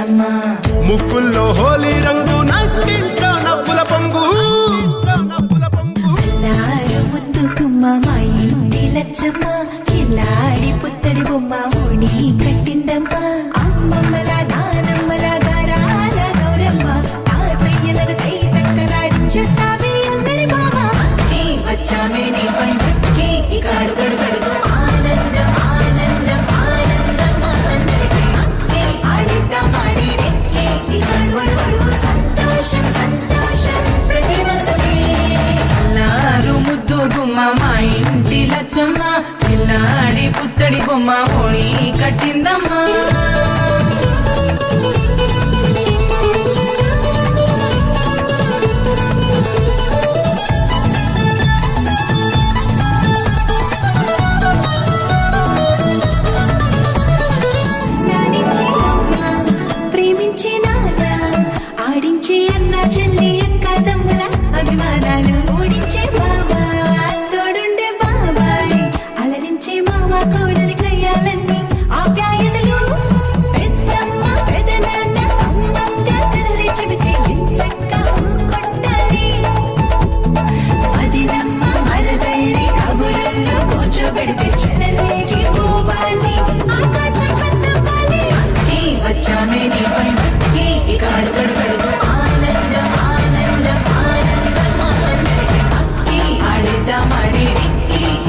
కన్నమ్మా. ముక్కుల్లో హోలీ రంగు నట్టింట్లో నవ్వుల పొంగు అల్లారు ముద్దు గుమ్మ మా ఇంటి లచ్చమ్మ కిల్లాడి పుత్తడి బొమ్మ ఓణి కట్టిందమ్మా. అమ్మమ్మల నానమ్మల గారాల గౌరమ్మ తాతయ్యలను కై తక్కలాడించేస్తావే అల్లరి బావ. వచ్చామే నీ పండుగకి ఇక అడుగడు గడుగు ఆనందం ఆనందం ఆనందం మా అందరికీ. ఆడిద్దాం ఆడిడే ఇక అడుగడు సంతోషం సంతోషం ప్రతి మనసుకి. అల్లారు ముద్దు గుమ్మ మా ఇంటి లచ్చమ్మ పిల్లాడి పుత్తడి బొమ్మ ఓణి కట్టిందమ్మా. లాలించే అమ్మ ప్రేమించే నాన్న ఆడించే అన్న చెల్లి అక్క తమ్ముల అభిమానాలు ఓడించే బాబా తోడుండే బాబాయ్ అలరించే మామ కోడలి కయ్యాలన్నీ ఆప్యాయతలు. పెద్దమ్మ పెదనాన్న అమ్మంగా కథలే చెబితే ఎంచక్క కొట్టాలి. అదినమ్మ మరదళ్ళి కబురుల్లో కూర్చోబెడితే చెలరేగి పోవాలి ఆకాశం హద్దవ్వాలి. వచ్చామే నీ పండుగకి ఇక అడుగడు గడుగు ఆనందం ఆనందం ఆనందం మా అందరికీ. ఆడిద్దాం ఆడేడి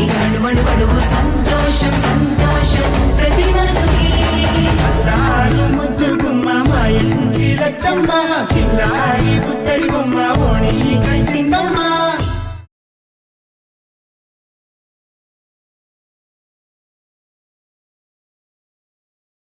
ఇక అడుగడు గడుగు సంతోషం